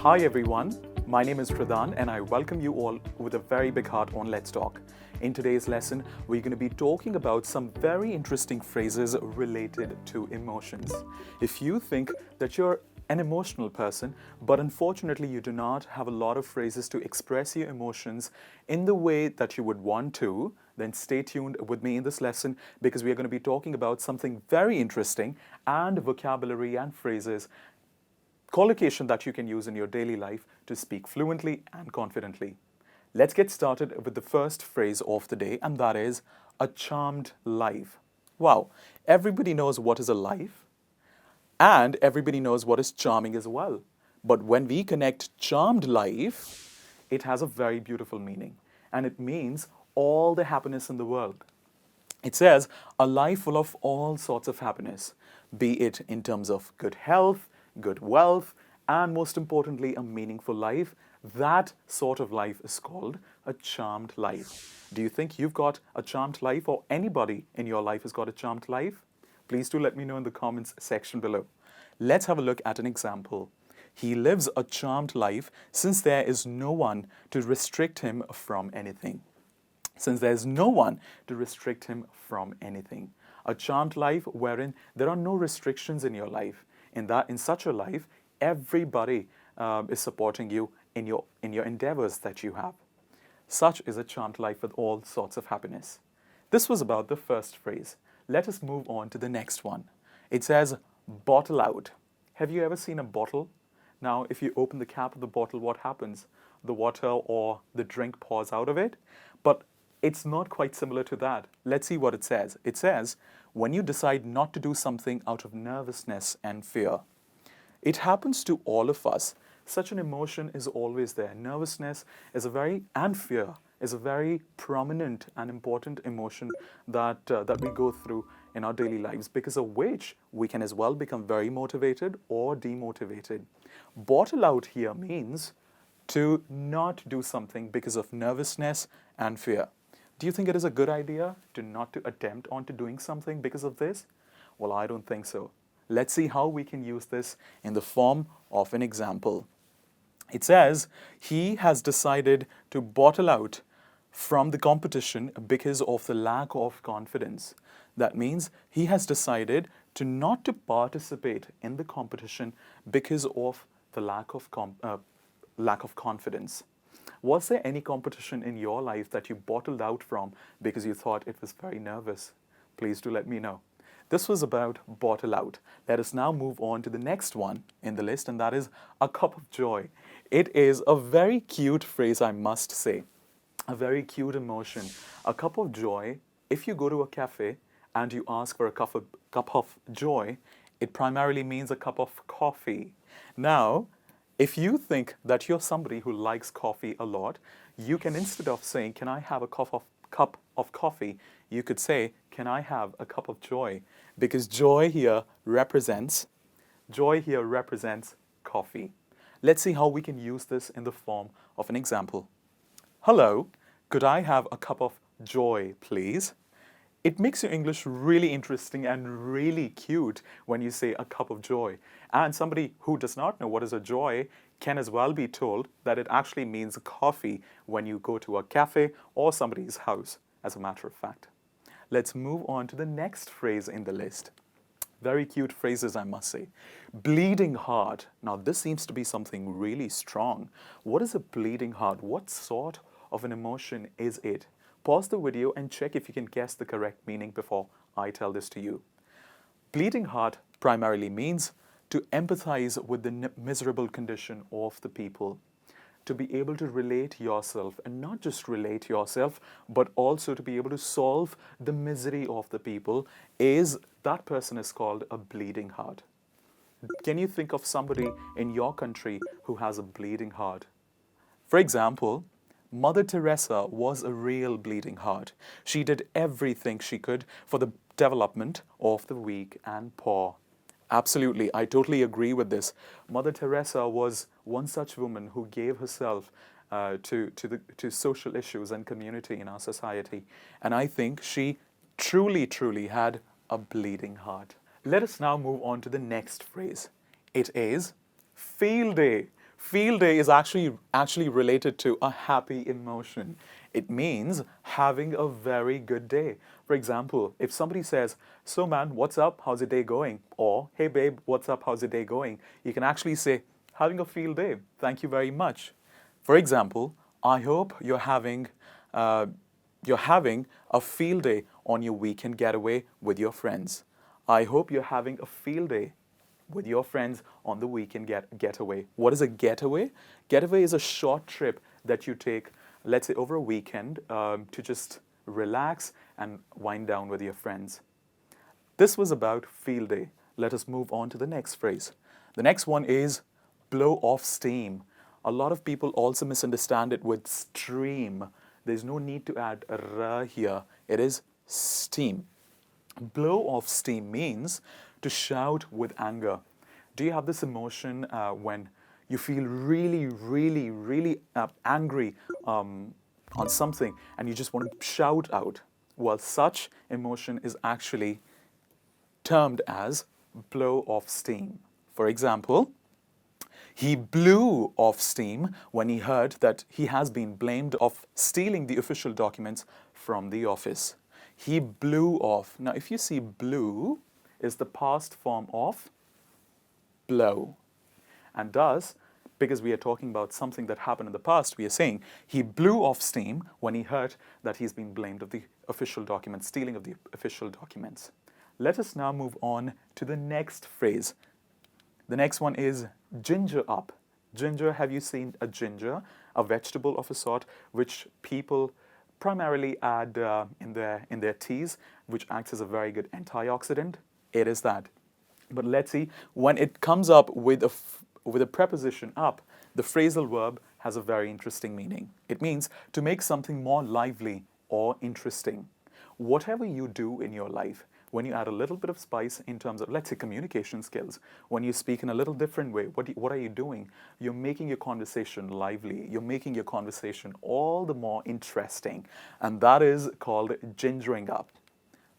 Hi everyone, my name is Hridhaan and I welcome you all with a very big heart on Let's Talk. In today's lesson, we're going to be talking about some very interesting phrases related to emotions. If you think that you're an emotional person, but unfortunately you do not have a lot of phrases to express your emotions in the way that you would want to, then stay tuned with me in this lesson because we are going to be talking about something very interesting and vocabulary and phrases collocation that you can use in your daily life to speak fluently and confidently. Let's get started with the first phrase of the day, and that is a charmed life. Wow, everybody knows what is a life, and everybody knows what is charming as well. But when we connect charmed life, it has a very beautiful meaning, and it means all the happiness in the world. It says a life full of all sorts of happiness, be it in terms of good health, good wealth, and most importantly, a meaningful life. That sort of life is called a charmed life. Do you think you've got a charmed life, or anybody in your life has got a charmed life? Please do let me know in the comments section below. Let's have a look at an example. He lives a charmed life since there is no one to restrict him from anything. Since there's no one to restrict him from anything. A charmed life wherein there are no restrictions in your life. In such a life, everybody is supporting you in your endeavors that you have. Such is a charmed life with all sorts of happiness. This was about the first phrase. Let us move on to the next one. It says, bottle out. Have you ever seen a bottle? Now, if you open the cap of the bottle, what happens? The water or the drink pours out of it. But it's not quite similar to that. Let's see what it says. It says, when you decide not to do something out of nervousness and fear. It happens to all of us. Such an emotion is always there. Nervousness is and fear is a very prominent and important emotion that we go through in our daily lives, because of which we can as well become very motivated or demotivated. Bottle out here means to not do something because of nervousness and fear. Do you think it is a good idea not to attempt onto doing something because of this? Well, I don't think so. Let's see how we can use this in the form of an example. It says, he has decided to bottle out from the competition because of the lack of confidence. That means he has decided not to participate in the competition because of the lack of confidence. Was there any competition in your life that you bottled out from because you thought it was very nervous? Please do let me know. This was about bottle out. Let us now move on to the next one in the list, and that is a cup of joy. It is a very cute phrase, I must say. A very cute emotion. A cup of joy. If you go to a cafe and you ask for a cup of joy, it primarily means a cup of coffee. Now, if you think that you're somebody who likes coffee a lot, you can, instead of saying, can I have a cup of coffee, you could say, can I have a cup of joy? Because joy here represents coffee. Let's see how we can use this in the form of an example. Hello, could I have a cup of joy, please? It makes your English really interesting and really cute when you say a cup of joy. And somebody who does not know what is a joy can as well be told that it actually means coffee when you go to a cafe or somebody's house, as a matter of fact. Let's move on to the next phrase in the list. Very cute phrases, I must say. Bleeding heart. Now, this seems to be something really strong. What is a bleeding heart? What sort of an emotion is it? Pause the video and check if you can guess the correct meaning before I tell this to you. Bleeding heart primarily means to empathize with the miserable condition of the people, to be able to relate yourself, and not just relate yourself, but also to be able to solve the misery of the people. That person is called a bleeding heart. Can you think of somebody in your country who has a bleeding heart? For example, Mother Teresa was a real bleeding heart. She did everything she could for the development of the weak and poor. Absolutely, I totally agree with this. Mother Teresa was one such woman who gave herself to social issues and community in our society. And I think she truly, truly had a bleeding heart. Let us now move on to the next phrase. It is field day. Field day is actually related to a happy emotion. It means having a very good day. For example, if somebody says, "So man, what's up? How's your day going?" Or, "Hey babe, what's up? How's your day going?" You can actually say, "Having a field day. Thank you very much." For example, "I hope you're having a field day on your weekend getaway with your friends." I hope you're having a field day with your friends on the weekend getaway. What is a getaway? Getaway is a short trip that you take, let's say, over a weekend to just relax and wind down with your friends. This was about field day. Let us move on to the next phrase. The next one is blow off steam. A lot of people also misunderstand it with stream. There's no need to add ra here. It is steam. Blow off steam means to shout with anger. Do you have this emotion when you feel really, really, really angry on something and you just want to shout out? Well, such emotion is actually termed as blow off steam. For example, he blew off steam when he heard that he has been blamed of stealing the official documents from the office. He blew off. Now, if you see blew is the past form of blow. And thus, because we are talking about something that happened in the past, we are saying he blew off steam when he heard that he's been blamed of the official documents, stealing of the official documents. Let us now move on to the next phrase. The next one is ginger up. Ginger, have you seen a ginger? A vegetable of a sort which people primarily add in their teas, which acts as a very good antioxidant. It is that. But let's see, when it comes up with a preposition up, the phrasal verb has a very interesting meaning. It means to make something more lively or interesting. Whatever you do in your life, when you add a little bit of spice in terms of, let's say, communication skills, when you speak in a little different way, what are you doing? You're making your conversation lively. You're making your conversation all the more interesting. And that is called gingering up.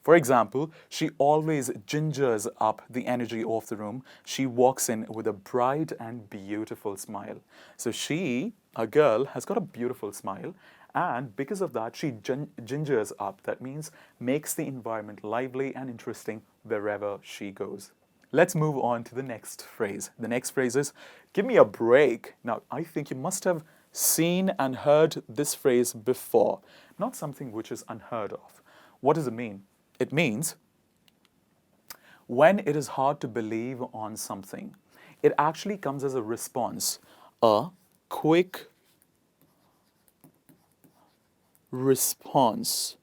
For example, she always gingers up the energy of the room. She walks in with a bright and beautiful smile. So she, a girl, has got a beautiful smile. And because of that, she gingers up. That means makes the environment lively and interesting wherever she goes. Let's move on to the next phrase. The next phrase is, give me a break. Now, I think you must have seen and heard this phrase before. Not something which is unheard of. What does it mean? It means when it is hard to believe on something, it actually comes as a response, a quick response.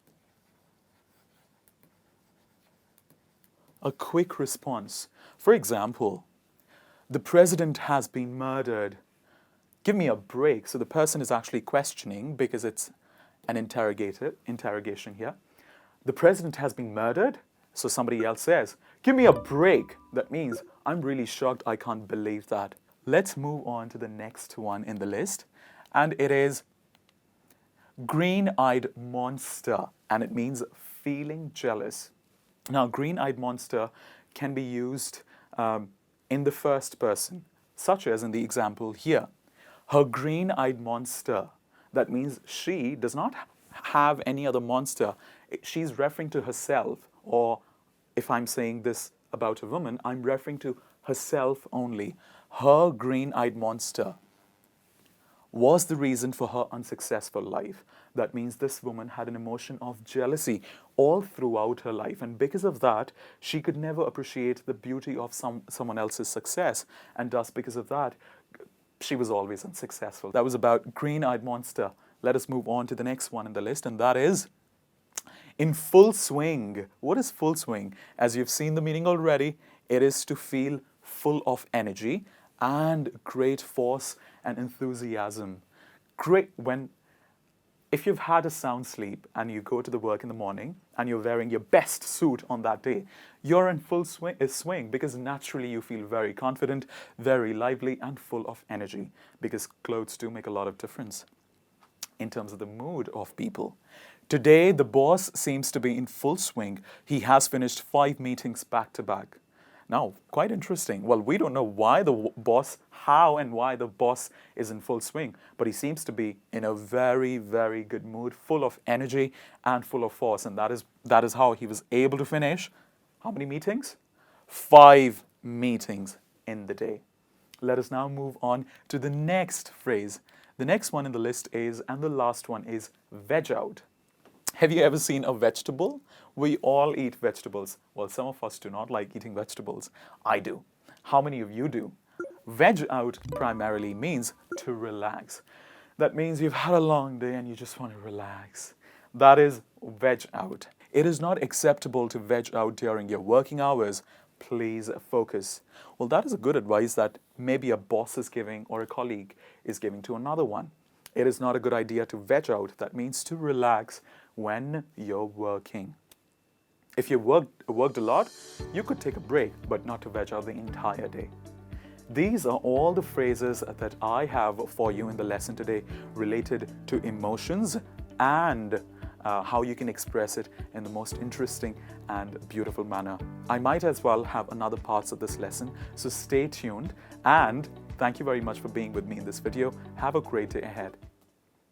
A quick response. For example, the president has been murdered. Give me a break. So the person is actually questioning because it's an interrogation here. The president has been murdered. So somebody else says, give me a break. That means I'm really shocked. I can't believe that. Let's move on to the next one in the list. And it is green-eyed monster, and it means feeling jealous. Now, green-eyed monster can be used in the first person, such as in the example here. Her green-eyed monster. That means she does not have any other monster. She's referring to herself, or if I'm saying this about a woman, I'm referring to herself only. Her green-eyed monster was the reason for her unsuccessful life. That means this woman had an emotion of jealousy all throughout her life. And because of that, she could never appreciate the beauty of someone else's success. And thus, because of that, she was always unsuccessful. That was about green-eyed monster. Let us move on to the next one in the list, and that is in full swing. What is full swing? As you've seen the meaning already, it is to feel full of energy and great force and enthusiasm. If you've had a sound sleep and you go to the work in the morning and you're wearing your best suit on that day, you're in full swing because naturally you feel very confident, very lively, and full of energy, because clothes do make a lot of difference in terms of the mood of people. Today, the boss seems to be in full swing. He has finished 5 meetings back to back. Now, quite interesting. Well, we don't know why how and why the boss is in full swing, but he seems to be in a very, very good mood, full of energy and full of force. And that is how he was able to finish how many meetings? 5 meetings in the day. Let us now move on to the next phrase. The next one in the list is, and the last one is, veg out. Have you ever seen a vegetable? We all eat vegetables. Well, some of us do not like eating vegetables. I do. How many of you do? Veg out primarily means to relax. That means you've had a long day and you just want to relax. That is veg out. It is not acceptable to veg out during your working hours. Please focus. Well, that is a good advice that maybe a boss is giving or a colleague is giving to another one. It is not a good idea to veg out. That means to relax when you're working. If you worked a lot, you could take a break, but not to veg out the entire day. These are all the phrases that I have for you in the lesson today related to emotions and how you can express it in the most interesting and beautiful manner. I might as well have another parts of this lesson, so stay tuned, and thank you very much for being with me in this video. Have a great day ahead.